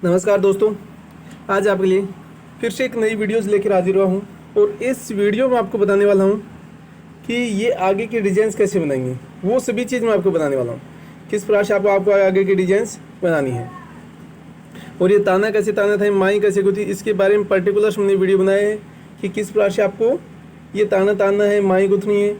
नमस्कार दोस्तों, आज आपके लिए फिर से एक नई वीडियोस लेकर हाजिर हुआ हूँ और इस वीडियो में आपको बताने वाला हूँ कि ये आगे के डिज़ाइंस कैसे बनाएंगे। वो सभी चीज़ मैं आपको बताने वाला हूँ, किस प्रकार से आपको आगे की डिज़ाइंस बनानी है और ये ताना कैसे ताना था, माई कैसे गुथी, इसके बारे में पर्टिकुलर मैंने वीडियो बनाया है कि किस प्रकार से आपको ये ताना तानना है, माई गुथनी है।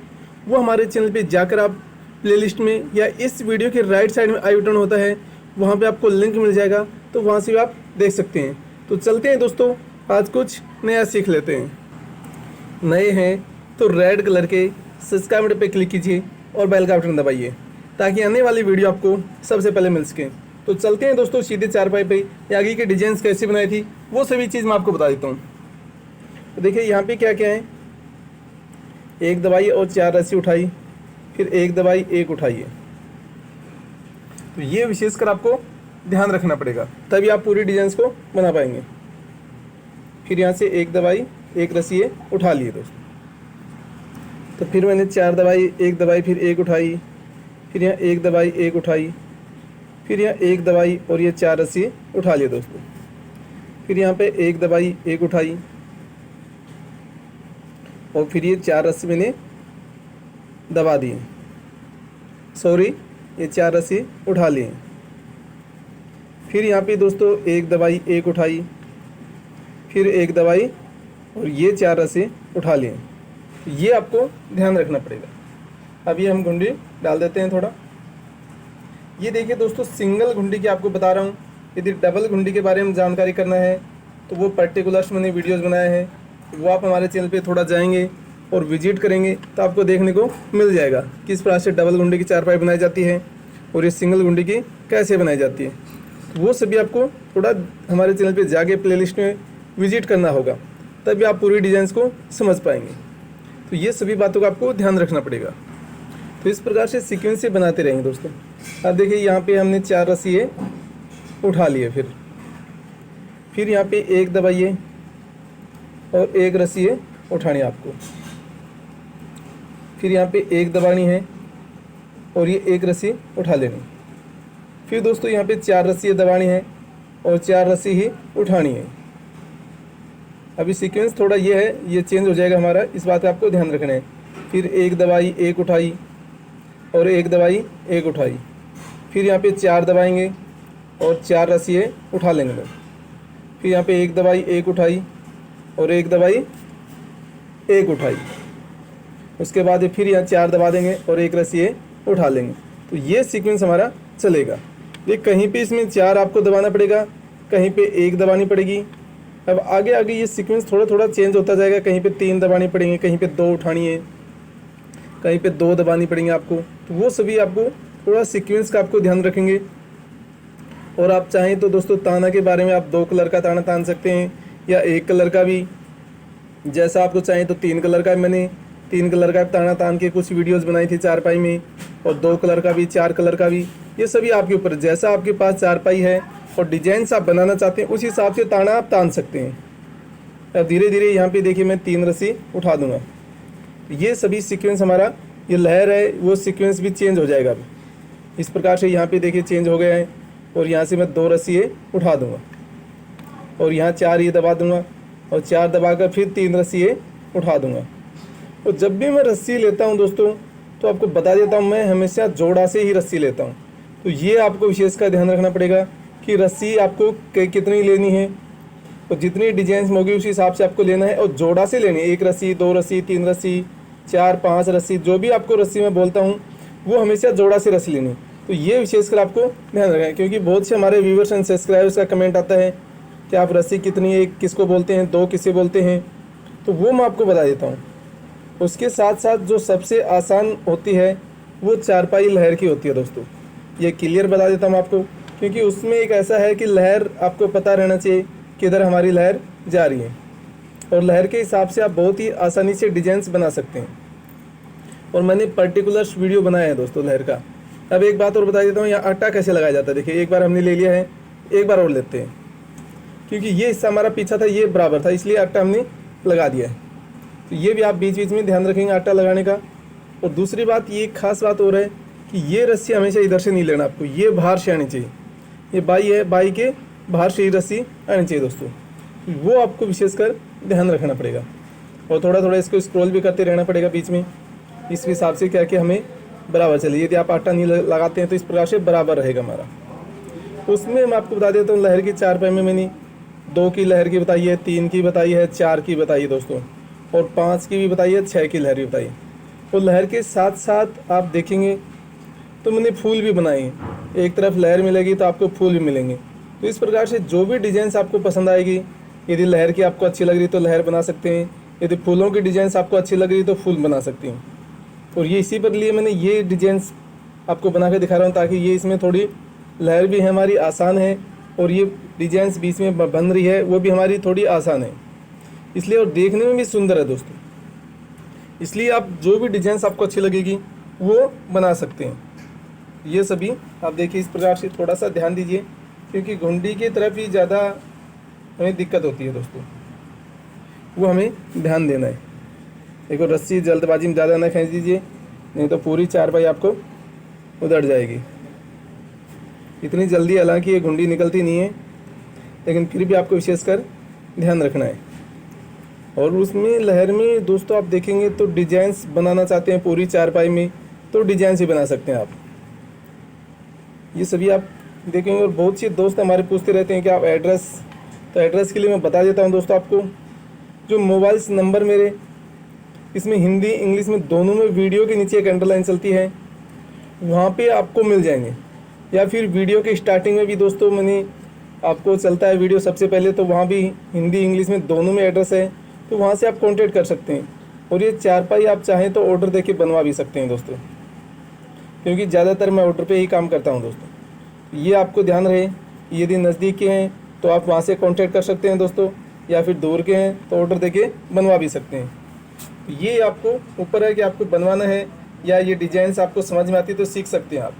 वो हमारे चैनल पर जाकर आप प्लेलिस्ट में या इस वीडियो के राइट साइड में आई बटन होता है, वहाँ पे आपको लिंक मिल जाएगा, तो वहाँ से भी आप देख सकते हैं। तो चलते हैं दोस्तों, आज कुछ नया सीख लेते हैं। नए हैं तो रेड कलर के सब्सक्राइब बटन पे क्लिक कीजिए और बेल का बटन दबाइए ताकि आने वाली वीडियो आपको सबसे पहले मिल सके। तो चलते हैं दोस्तों सीधे चारपाई पे आगे के डिजाइंस कैसे बनाई थी वो सभी चीज़ मैं आपको बता देता हूँ। तो देखिए यहाँ पे क्या क्या है, एक दबाई और 4 रस्सी उठाई, फिर एक दबाई एक उठाइए। तो ये विशेषकर आपको ध्यान रखना पड़ेगा, तभी आप पूरी डिजाइन को बना पाएंगे। फिर यहाँ से एक दबाई एक रस्सी उठा लिए दोस्तों। तो फिर मैंने 4 दबाई एक दबाई फिर एक उठाई, फिर यहाँ एक दबाई एक उठाई, फिर यहाँ एक दबाई और ये 4 रस्सी उठा लिए दोस्तों। फिर यहाँ पे एक दबाई एक उठाई और फिर ये 4 रस्सी मैंने दबा दिए, ये 4 रस्सी उठा लिए। फिर यहाँ पे दोस्तों एक दबाई एक उठाई, फिर एक दबाई और ये 4 रस्सी उठा लिए। ये आपको ध्यान रखना पड़ेगा। अब ये हम घुंडी डाल देते हैं थोड़ा। ये देखिए दोस्तों, सिंगल घुंडी की आपको बता रहा हूँ। यदि डबल घुंडी के बारे में जानकारी करना है तो वो पर्टिकुलर्स मैंने वीडियोज़ बनाए हैं, वो आप हमारे चैनल पे थोड़ा जाएंगे और विजिट करेंगे तो आपको देखने को मिल जाएगा किस प्रकार से डबल घुंडी की चारपाई बनाई जाती है और ये सिंगल घुंडी की कैसे बनाई जाती है। तो वो सभी आपको थोड़ा हमारे चैनल पे जाके प्लेलिस्ट में विजिट करना होगा, तभी आप पूरी डिज़ाइंस को समझ पाएंगे। तो ये सभी बातों का आपको ध्यान रखना पड़ेगा। तो इस प्रकार से सीक्वेंस से बनाते रहेंगे दोस्तों। अब देखिए यहाँ पे हमने 4 रस्सी उठा लिए, फिर यहाँ पे एक दबाइए और एक रस्सी उठानी आपको, फिर यहाँ पे एक दबानी है और ये एक रस्सी उठा लेनी। फिर दोस्तों यहाँ पे 4 रस्सी दबानी है और 4 रस्सी ही उठानी है। अभी सीक्वेंस थोड़ा ये है, ये चेंज हो जाएगा हमारा, इस बात का आपको ध्यान रखना है। फिर एक दबाई एक उठाई और एक दबाई एक उठाई, फिर यहाँ पे 4 दबाएंगे और 4 रस्सी उठा लेंगे लोग। फिर यहाँ पे एक दबाई एक उठाई और एक दबाई एक उठाई, उसके बाद फिर यहाँ 4 दबा देंगे और एक रस्सी उठा लेंगे। तो ये सीक्वेंस हमारा चलेगा। ये कहीं पे इसमें 4 आपको दबाना पड़ेगा, कहीं पे 1 दबानी पड़ेगी। अब आगे आगे ये सीक्वेंस थोड़ा थोड़ा चेंज होता जाएगा, कहीं पे 3 दबानी पड़ेंगे, कहीं पे 2 उठानी है, कहीं पे 2 दबानी पड़ेंगे आपको। तो वो सभी आपको थोड़ा सीक्वेंस का आपको ध्यान रखेंगे। और आप चाहें तो दोस्तों ताना के बारे में आप 2 कलर का ताना तान सकते हैं या 1 कलर का भी, जैसा आपको चाहें तो 3 कलर का। मैंने 3 कलर का ताना तान के कुछ वीडियोस बनाई थी चारपाई में, और 2 कलर का भी, 4 कलर का भी। ये सभी आपके ऊपर, जैसा आपके पास चारपाई है और डिजाइन्स आप बनाना चाहते हैं उस हिसाब से ताना आप तान सकते हैं। अब धीरे धीरे यहाँ पे देखिए मैं 3 रस्सी उठा दूंगा। ये सभी सीक्वेंस हमारा, ये लहर है वो सीक्वेंस भी चेंज हो जाएगा। अब इस प्रकार से यहाँ पे देखिए चेंज हो गया है और यहाँ से मैं 2 रस्सी उठा दूंगा और यहाँ 4 ये दबा दूंगा और 4 दबाकर फिर 3 रस्सी उठा दूंगा। और जब भी मैं रस्सी लेता हूँ दोस्तों तो आपको बता देता हूँ, मैं हमेशा जोड़ा से ही रस्सी लेता हूँ। तो ये आपको विशेष का ध्यान रखना पड़ेगा कि रस्सी आपको कितनी लेनी है और जितनी डिजाइन होगी उस हिसाब से आपको लेना है, और जोड़ा से लेनी है। 1 रस्सी 2 रस्सी 3 रस्सी 4 5 रस्सी, जो भी आपको रस्सी मैं बोलता हूँ वो हमेशा जोड़ा से रस्सी लेनी। तो ये विशेषकर आपको ध्यान रखना है, क्योंकि बहुत से हमारे व्यूवर्स एंड सब्सक्राइबर्स का कमेंट आता है कि आप रस्सी कितनी है, किसको बोलते हैं, 2 किसे बोलते हैं। तो वो मैं आपको बता देता हूँ। उसके साथ साथ जो सबसे आसान होती है वो चारपाई लहर की होती है दोस्तों। ये क्लियर बता देता हूँ आपको, क्योंकि उसमें एक ऐसा है कि लहर आपको पता रहना चाहिए किधर हमारी लहर जा रही है, और लहर के हिसाब से आप बहुत ही आसानी से डिजाइन्स बना सकते हैं। और मैंने पर्टिकुलर वीडियो बनाया है दोस्तों लहर का। अब एक बात और बता देता हूँ, यहाँ आटा कैसे लगाया जाता है। देखिए एक बार हमने ले लिया है, एक बार और लेते हैं, क्योंकि ये हिस्सा हमारा पीछा था, ये बराबर था, इसलिए आटा हमने लगा दिया है। तो ये भी आप बीच बीच में ध्यान रखेंगे आटा लगाने का। और दूसरी बात, ये खास बात हो रहा है कि ये रस्सी हमेशा इधर से नहीं लेना आपको, ये बाहर से आनी चाहिए। ये बाई है, बाई के बाहर से ही रस्सी आनी चाहिए दोस्तों, वो आपको विशेषकर ध्यान रखना पड़ेगा। और थोड़ा थोड़ा इसको स्क्रॉल भी करते रहना पड़ेगा बीच में, इस हिसाब से क्या कि हमें बराबर चले। यदि आप आटा नहीं लगाते हैं तो इस प्रकार से बराबर रहेगा हमारा। उसमें मैं आपको बता देता हूँ, लहर की 4 पाई में मैंने 2 की लहर की बताई है, 3 की बताई है, 4 की बताई है दोस्तों, और 5 की भी बताई है, 6 की लहर भी बताई है। और लहर के साथ साथ आप देखेंगे तो मैंने फूल भी बनाए हैं। एक तरफ लहर मिलेगी तो आपको फूल भी मिलेंगे। तो इस प्रकार से जो भी डिजाइंस आपको पसंद आएगी, यदि लहर की आपको अच्छी लग रही तो लहर बना सकते हैं, यदि फूलों की डिजाइंस आपको अच्छी लग रही तो फूल बना सकती हैं। और ये इसी पर लिए मैंने ये डिजाइंस आपको बना के दिखा रहा हूँ, ताकि ये इसमें थोड़ी लहर भी है हमारी आसान है, और ये डिजाइंस बीच में बन रही है वो भी हमारी थोड़ी आसान है, इसलिए और देखने में भी सुंदर है दोस्तों। इसलिए आप जो भी डिजाइंस आपको अच्छी लगेगी वो बना सकते हैं। ये सभी आप देखिए इस प्रकार से थोड़ा सा ध्यान दीजिए, क्योंकि घुंडी की तरफ ही ज़्यादा हमें दिक्कत होती है दोस्तों, वो हमें ध्यान देना है। देखो रस्सी जल्दबाजी में ज़्यादा ना खींच दीजिए, नहीं तो पूरी 4 पाई आपको उधड़ जाएगी। इतनी जल्दी हालांकि ये घुंडी निकलती नहीं है, लेकिन फिर भी आपको विशेषकर ध्यान रखना है। और उसमें लहर में दोस्तों आप देखेंगे तो डिजाइंस बनाना चाहते हैं पूरी 4 पाई में तो डिजाइंस ही बना सकते हैं आप। ये सभी आप देखेंगे। और बहुत से दोस्त हमारे पूछते रहते हैं कि आप एड्रेस, तो एड्रेस के लिए मैं बता देता हूँ दोस्तों आपको। जो मोबाइल नंबर मेरे, इसमें हिंदी इंग्लिश में दोनों में वीडियो के नीचे एक अंडरलाइन चलती है, वहाँ पे आपको मिल जाएंगे। या फिर वीडियो के स्टार्टिंग में भी दोस्तों मैंने आपको चलता है वीडियो सबसे पहले, तो वहाँ भी हिंदी इंग्लिश में दोनों में एड्रेस है, तो वहाँ से आप कांटेक्ट कर सकते हैं। और ये 4 पाई आप चाहें तो ऑर्डर देके बनवा भी सकते हैं दोस्तों, क्योंकि ज़्यादातर मैं ऑर्डर पे ही काम करता हूँ दोस्तों। ये आपको ध्यान रहे, यदि नज़दीक के हैं तो आप वहाँ से कांटेक्ट कर सकते हैं दोस्तों, या फिर दूर के हैं तो ऑर्डर देके बनवा भी सकते हैं। ये आपको ऊपर है कि आपको बनवाना है या ये डिजाइंस आपको समझ में आती है तो सीख सकते हैं आप।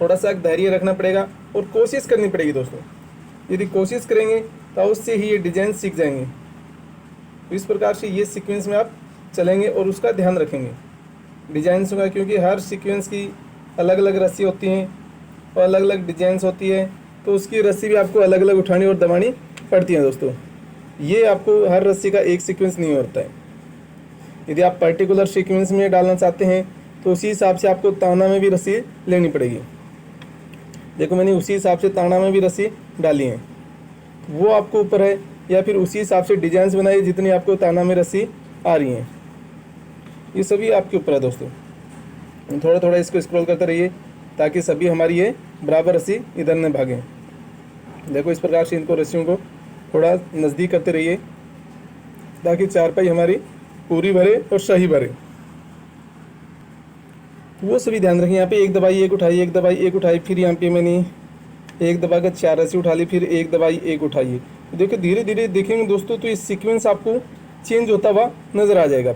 थोड़ा सा धैर्य रखना पड़ेगा और कोशिश करनी पड़ेगी दोस्तों। यदि कोशिश करेंगे तो उससे ही ये डिजाइन सीख जाएंगे। तो इस प्रकार से ये सीक्वेंस में आप चलेंगे और उसका ध्यान रखेंगे डिजाइंस का, क्योंकि हर सीक्वेंस की अलग अलग रस्सी होती हैं और अलग अलग डिजाइंस होती है, तो उसकी रस्सी भी आपको अलग अलग उठानी और दबानी पड़ती है दोस्तों। ये आपको हर रस्सी का एक सीक्वेंस नहीं होता है। यदि आप पर्टिकुलर सीक्वेंस में डालना चाहते हैं तो उसी हिसाब से आपको ताना में भी रस्सी लेनी पड़ेगी। देखो मैंने उसी हिसाब से ताना में भी रस्सी डाली है, वो आपको ऊपर है, या फिर उसी हिसाब से डिजाइंस बनाई जितनी आपको ताना में रस्सी आ रही हैं। ये सभी आपके ऊपर है दोस्तों। थोड़ा थोड़ा इसको स्क्रॉल करते रहिए ताकि सभी हमारी ये बराबर रस्सी इधर न भागें। देखो इस प्रकार से इनको रस्सियों को थोड़ा नज़दीक करते रहिए ताकि 4 पाई हमारी पूरी भरे और सही भरे। वो सभी ध्यान रखें। यहाँ पे एक दबाई एक उठाई, एक दबाई एक उठाई, फिर यहाँ पे मैंने एक दबा कर 4 रस्सी उठा ली, फिर एक दबाई एक उठाई। तो देखो धीरे धीरे देखेंगे दोस्तों तो ये सीक्वेंस आपको चेंज होता हुआ नज़र आ जाएगा।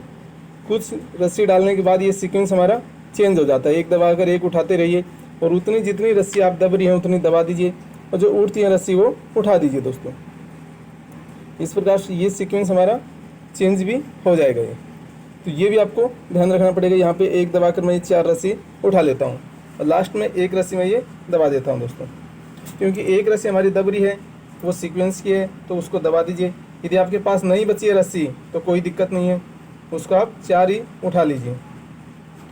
कुछ रस्सी डालने के बाद ये सीक्वेंस हमारा चेंज हो जाता है। एक दबा कर एक उठाते रहिए और उतनी जितनी रस्सी आप दब रही हैं उतनी दबा दीजिए, और जो उठती है रस्सी वो उठा दीजिए दोस्तों। इस प्रकार से ये सीक्वेंस हमारा चेंज भी हो जाएगा। ये तो ये भी आपको ध्यान रखना पड़ेगा। यहाँ पे एक दबा कर मैं 4 रस्सी उठा लेता हूँ और लास्ट में एक रस्सी में ये दबा देता हूँ दोस्तों, क्योंकि एक रस्सी हमारी दब रही है वो सीक्वेंस की है तो उसको दबा दीजिए। यदि आपके पास नहीं बची है रस्सी तो कोई दिक्कत नहीं है, उसको आप 4 ही उठा लीजिए।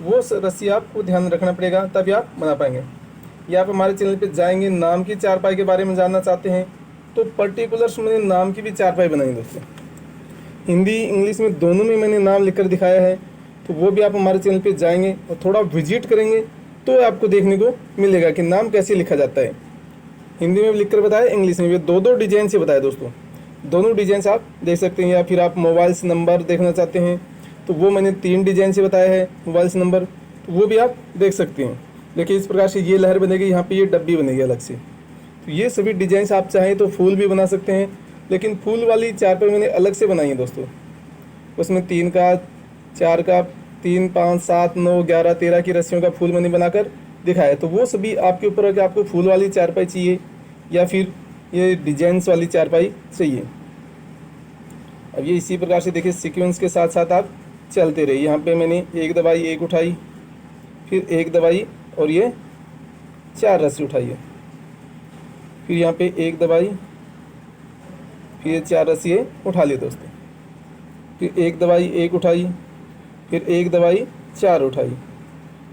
वो रस्सी आपको ध्यान रखना पड़ेगा तभी आप बना पाएंगे। या आप हमारे चैनल पे जाएंगे, नाम की 4 पाई के बारे में जानना चाहते हैं तो पर्टिकुलर्स मैंने नाम की भी 4 पाई बनाई दोस्तों। हिंदी इंग्लिश में दोनों में मैंने नाम लिखकर दिखाया है, तो वो भी आप हमारे चैनल पे जाएंगे और थोड़ा विजिट करेंगे तो आपको देखने को मिलेगा कि नाम कैसे लिखा जाता है। हिंदी में भी लिखकर बताया, इंग्लिश में भी 2-2 डिजाइन से बताया दोस्तों। दोनों डिजाइन आप देख सकते हैं। या फिर आप मोबाइल नंबर देखना चाहते हैं तो वो मैंने 3 डिजाइन से बताया है मोबाइल नंबर, तो वो भी आप देख सकते हैं। देखिए इस प्रकार से ये लहर बनेगी, यहाँ पे ये डब्बी बनेगी अलग से। तो ये सभी डिजाइंस आप चाहें तो फूल भी बना सकते हैं, लेकिन फूल वाली 4 पाई मैंने अलग से बनाई है दोस्तों। उसमें 3 का, 4 का, 3, 5, 7, 9, 11, 13 की रस्सियों का फूल मैंने बनाकर दिखाया। तो वो सभी आपके ऊपर है कि आपको फूल वाली 4 पाई चाहिए या फिर ये डिजाइंस वाली 4 पाई चाहिए। अब ये इसी प्रकार से देखिए सीक्वेंस के साथ साथ आप चलते रहिए। यहाँ पे मैंने एक दबाई एक उठाई, फिर एक दबाई और ये 4 रस्सी उठाइए, फिर यहाँ पे एक दबाई, फिर ये 4 रस्सी है उठा लिए दोस्तों, फिर एक दबाई, एक उठाई, फिर एक दबाई, 4 उठाई।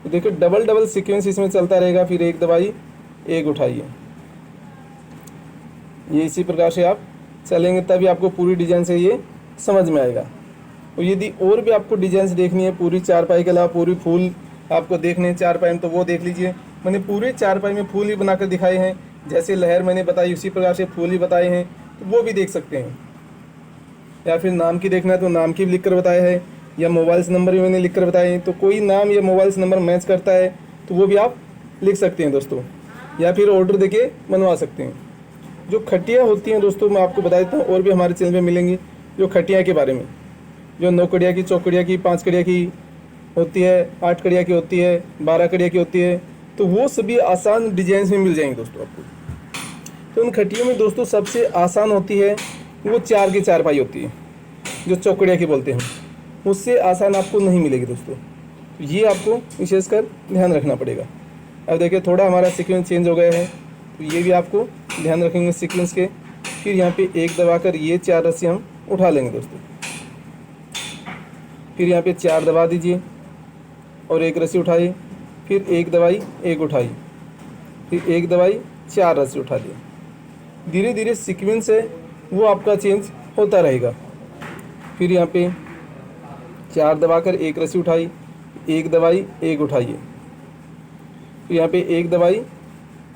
तो देखिए डबल डबल सीक्वेंस इसमें चलता रहेगा। फिर एक दबाई, एक उठाइए, ये इसी प्रकार से आप चलेंगे तभी आपको पूरी डिजाइन से ये समझ में आएगा। और यदि और भी आपको डिजाइन देखनी है पूरी चारपाई के अलावा पूरी फूल आपको देखने हैं चारपाई में, तो वो देख लीजिए। मैंने पूरे चारपाई में फूल ही बनाकर दिखाए हैं, जैसे लहर मैंने बताई उसी प्रकार से फूल ही बताए हैं, तो वो भी देख सकते हैं। या फिर नाम की देखना है तो नाम की भी लिख कर बताया है, या मोबाइल नंबर भी मैंने लिख कर बताए हैं। तो कोई नाम या मोबाइल नंबर मैच करता है तो वो भी आप लिख सकते हैं दोस्तों, या फिर ऑर्डर देके बनवा सकते हैं। जो खटिया होती हैं दोस्तों, मैं आपको बता देता हूँ, और भी हमारे चैनल पे मिलेंगी जो खटिया के बारे में, जो 9 कड़िया की, चौकड़िया की, 5 कड़िया की होती है, 8 कड़िया की होती है, 12 कड़िया की होती है, तो वो सभी आसान डिजाइन में मिल जाएंगे दोस्तों आपको। तो उन खटियों में दोस्तों सबसे आसान होती है वो 4 की चारपाई होती है, जो चौकड़िया की बोलते हैं, उससे आसान आपको नहीं मिलेगी दोस्तों। तो ये आपको विशेषकर ध्यान रखना पड़ेगा। अब देखिए थोड़ा हमारा सीक्वेंस चेंज हो गया है, तो ये भी आपको ध्यान रखेंगे सीक्वेंस के। फिर यहाँ पे एक दबाकर ये 4 रस्सी हम उठा लेंगे दोस्तों, फिर यहाँ पे 4 दबा दीजिए और एक रस्सी उठाइए, फिर एक दबाई, एक उठाई, फिर एक दबाई, 4 रस्सी उठा दी। धीरे धीरे सीक्वेंस है वो आपका चेंज होता रहेगा। फिर यहाँ पे 4 दबाकर एक रस्सी उठाई, एक दबाई, एक उठाइए, फिर यहाँ पे एक दबाई,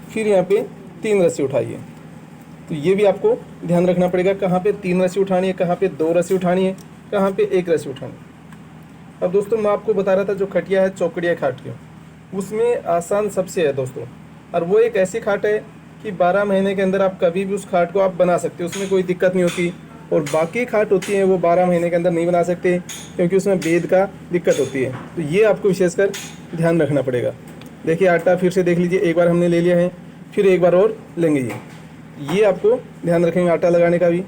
फिर यहाँ पे 3 रस्सी उठाइए। तो ये भी आपको ध्यान रखना पड़ेगा, कहाँ पे 3 रस्सी उठानी है, कहाँ पे 2 रस्सी उठानी है, कहाँ पे 1 रस्सी उठानी है। अब दोस्तों मैं आपको बता रहा था जो खटिया है चौकड़िया खाट की, उसमें आसान सबसे है दोस्तों। और वो एक ऐसी खाट है कि 12 महीने के अंदर आप कभी भी उस खाट को आप बना सकते हो, उसमें कोई दिक्कत नहीं होती। और बाकी खाट होती हैं वो 12 महीने के अंदर नहीं बना सकते, क्योंकि उसमें बेद का दिक्कत होती है। तो ये आपको विशेषकर ध्यान रखना पड़ेगा। देखिए आटा फिर से देख लीजिए, एक बार हमने ले लिया है, फिर एक बार और लेंगे। ये आपको ध्यान रखेंगे आटा लगाने का भी।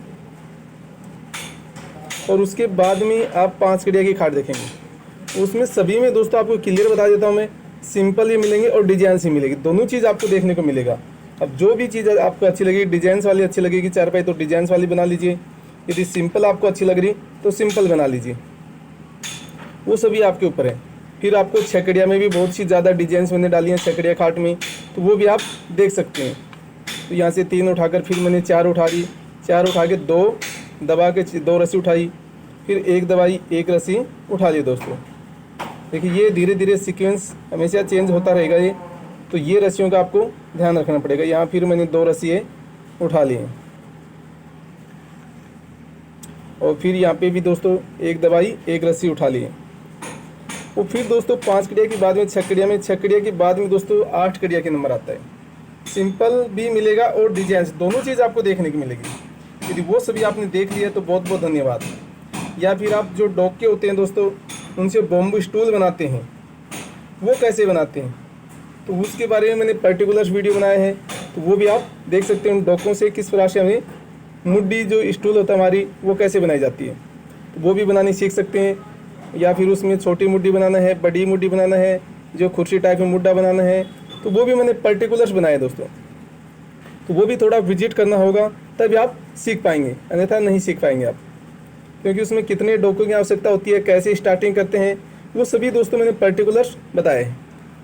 और उसके बाद में आप 5 कड़िया की खाट देखेंगे, उसमें सभी में दोस्तों आपको क्लियर बता देता हूँ मैं, सिंपल ही मिलेंगे और डिजाइन ही मिलेगी, दोनों चीज़ आपको देखने को मिलेगा। अब जो भी चीज़ आपको अच्छी लगेगी, डिजाइन वाली अच्छी लगेगी चारपाई तो डिजाइन वाली बना लीजिए, यदि सिंपल आपको अच्छी लग रही तो सिंपल बना लीजिए, वो सभी आपके ऊपर है। फिर आपको छकड़िया में भी बहुत सी ज़्यादा डिजाइन मैंने डाली हैं छकड़िया खाट में, तो वो भी आप देख सकते हैं। तो यहाँ से 3 उठाकर फिर मैंने 4 उठा दी, 4 उठा के 2 दबा के 2 रस्सी उठाई, फिर एक दबाई, एक रस्सी उठा ली दोस्तों। देखिए ये धीरे धीरे सीक्वेंस हमेशा चेंज होता रहेगा ये, तो ये रस्सियों का आपको ध्यान रखना पड़ेगा। यहाँ फिर मैंने 2 रस्सी उठा ली हैं, और फिर यहाँ पे भी दोस्तों एक दबाई, एक रस्सी उठा ली है। और फिर दोस्तों 5 कड़िया के बाद में 6 कड़िया में, 6 कड़िया के बाद में दोस्तों 8 कड़िया के नंबर आता है। सिंपल भी मिलेगा और डिजाइन दोनों चीज़ आपको देखने की मिलेगी। यदि वो सभी आपने देख लिया तो बहुत बहुत धन्यवाद। या फिर आप जो डोके होते हैं दोस्तों, उनसे बॉम्बू स्टूल बनाते हैं, वो कैसे बनाते हैं तो उसके बारे में मैंने पर्टिकुलर वीडियो बनाया है, तो वो भी आप देख सकते हैं। उन डोकों से किस प्रकार से हमें मुड्डी जो स्टूल होता है हमारी वो कैसे बनाई जाती है, तो वो भी बनानी सीख सकते हैं। या फिर उसमें छोटी मुड्डी बनाना है, बड़ी मुड्डी बनाना है, जो कुर्सी टाइप में मुड्डा बनाना है, तो वो भी मैंने पर्टिकुलर्स बनाए दोस्तों। तो वो भी थोड़ा विजिट करना होगा तभी आप सीख पाएंगे, अन्यथा नहीं सीख पाएंगे आप, क्योंकि उसमें कितने डोकों की आवश्यकता होती है, कैसे स्टार्टिंग करते हैं, वो सभी दोस्तों मैंने पर्टिकुलर्स बताए हैं।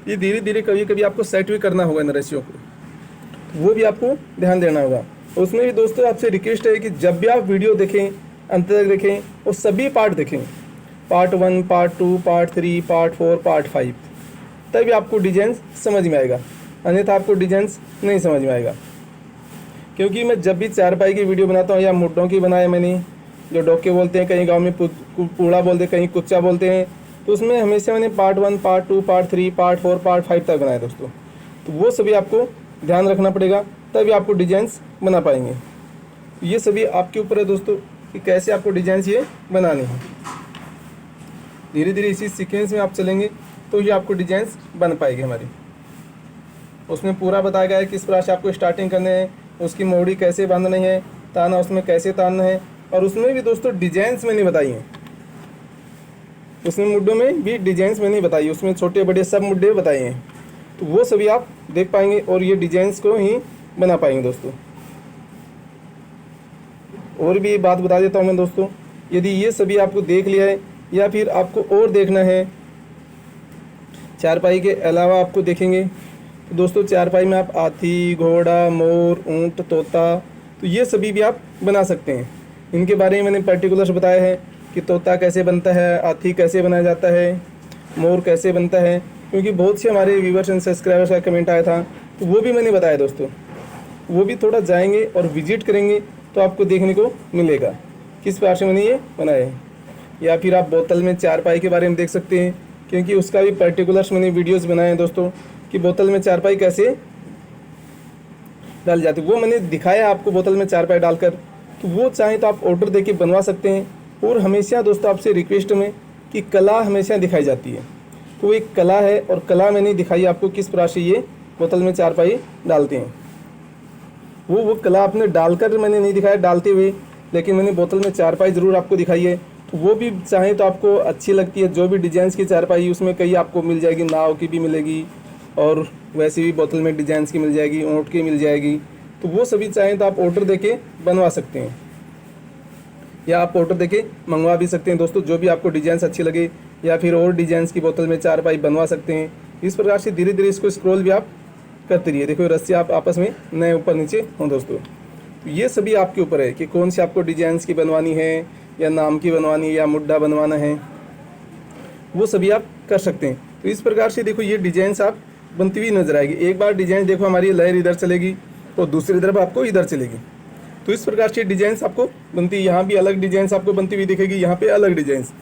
ये धीरे धीरे कभी कभी आपको सेट भी करना होगा इन रस्सियों को, तो वो भी आपको ध्यान देना होगा। उसमें भी दोस्तों आपसे रिक्वेस्ट है कि जब भी आप वीडियो देखें अंत तक देखें और सभी पार्ट देखें, part 1, part 2, part 3, part 4, part 5, तभी आपको डिजाइन समझ में आएगा, अन्यथा आपको डिजाइन नहीं समझ में आएगा। क्योंकि मैं जब भी चारपाई की वीडियो बनाता हूँ या मुड्डों की बनाया मैंने, जो डोके बोलते हैं, कहीं गांव में पूड़ा बोलते हैं, कहीं कुच्चा बोलते हैं, तो उसमें हमेशा मैंने part 1, part 2, part 3, part 4, part 5 तक बनाए दोस्तों। तो वो सभी आपको ध्यान रखना पड़ेगा, तभी आपको डिजाइंस बना पाएंगे। ये सभी आपके ऊपर है दोस्तों कि कैसे आपको डिजाइंस ये बनानी है। धीरे धीरे इसी सीक्वेंस में आप चलेंगे तो ये आपको डिजाइंस बन पाएगी हमारी। उसमें पूरा बताया गया है किस प्रकार से आपको स्टार्टिंग करने हैं, उसकी मोड़ी कैसे बांधनी है, ताना उसमें कैसे तानना है, और उसमें भी दोस्तों डिजाइंस मैंने बताई हैं। उसमें मुड्डों में भी डिजाइंस मैंने बताई, उसमें छोटे बड़े सब मुड्डे बताए हैं, तो वो सभी आप देख पाएंगे और ये डिजाइंस को ही बना पाएंगे दोस्तों। और भी बात बता देता हूँ मैं दोस्तों, यदि ये सभी आपको देख लिया है या फिर आपको और देखना है चारपाई के अलावा आपको देखेंगे, तो दोस्तों चारपाई में आप हाथी, घोड़ा, मोर, ऊंट, तोता, तो ये सभी भी आप बना सकते हैं। इनके बारे में मैंने पर्टिकुलर्स बताया है कि तोता कैसे बनता है, हाथी कैसे बनाया जाता है, मोर कैसे बनता है, क्योंकि बहुत से हमारे व्यूवर्स एंड सब्सक्राइबर्स का कमेंट आया था, तो वो भी मैंने बताया दोस्तों। वो भी थोड़ा जाएंगे और विजिट करेंगे तो आपको देखने को मिलेगा किस प्रकार से मैंने ये बनाया है। या फिर आप बोतल में चारपाई के बारे में देख सकते हैं, क्योंकि उसका भी पर्टिकुलर्स मैंने वीडियोस बनाए हैं दोस्तों कि बोतल में चारपाई कैसे डाल जाती है, वो मैंने दिखाया आपको बोतल में चारपाई डालकर। तो वो चाहें तो आप ऑर्डर देके बनवा सकते हैं। और हमेशा दोस्तों आपसे रिक्वेस्ट में कि कला हमेशा दिखाई जाती है, तो एक कला है और कला मैंने दिखाई आपको किस प्रकार से ये बोतल में चारपाई डालते हैं। वो कला आपने डालकर मैंने नहीं दिखाया डालते हुए, लेकिन मैंने बोतल में चारपाई ज़रूर आपको दिखाई है। तो वो भी चाहें तो आपको अच्छी लगती है, जो भी डिजाइंस की चारपाई उसमें कई आपको मिल जाएगी, नाव की भी मिलेगी और वैसे भी बोतल में डिजाइंस की मिल जाएगी, ऊँट की मिल जाएगी। तो वो सभी चाहें तो आप ऑर्डर देके बनवा सकते हैं या आप ऑर्डर देके मंगवा भी सकते हैं दोस्तों, जो भी आपको डिजाइंस अच्छी लगे, या फिर और डिजाइंस की बोतल में चारपाई बनवा सकते हैं। इस प्रकार से धीरे धीरे इसको स्क्रॉल भी आप करते रहिए। देखो रस्सी आप आपस में नए ऊपर नीचे हों दोस्तों। तो ये सभी आपके ऊपर है कि कौन सी आपको डिजाइंस की बनवानी है, या नाम की बनवानी है, या मुड्डा बनवाना है, वो सभी आप कर सकते हैं। तो इस प्रकार से देखो ये डिजाइंस आप बनती हुई नजर आएगी। एक बार डिजाइन देखो हमारी लहर इधर चलेगी और दूसरी तरफ आपको इधर चलेगी, तो इस प्रकार से डिजाइंस आपको बनती है। यहाँ भी अलग डिजाइंस आपको बनती हुई दिखेगी, यहाँ पे अलग डिजाइंस,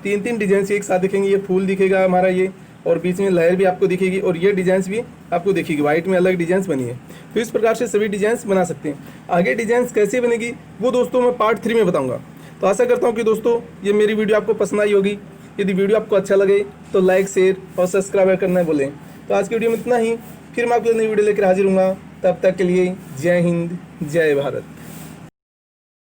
तीन डिजाइंस एक साथ दिखेंगे। ये फूल दिखेगा हमारा ये, और बीच में लहर भी आपको दिखेगी, और ये डिजाइंस भी आपको दिखेगी, वाइट में अलग डिजाइंस बनी है। तो इस प्रकार से सभी डिजाइंस बना सकते हैं। आगे डिजाइंस कैसे बनेगी वो दोस्तों मैं पार्ट 3 में बताऊंगा। तो आशा करता हूँ कि दोस्तों ये मेरी वीडियो आपको पसंद आई होगी। यदि वीडियो आपको अच्छा लगे तो लाइक, शेयर और सब्सक्राइब करना भूलें। तो आज की वीडियो में इतना ही, फिर मैं आपके नई वीडियो लेकर हाजिर हूँगा। तब तक के लिए जय हिंद, जय भारत।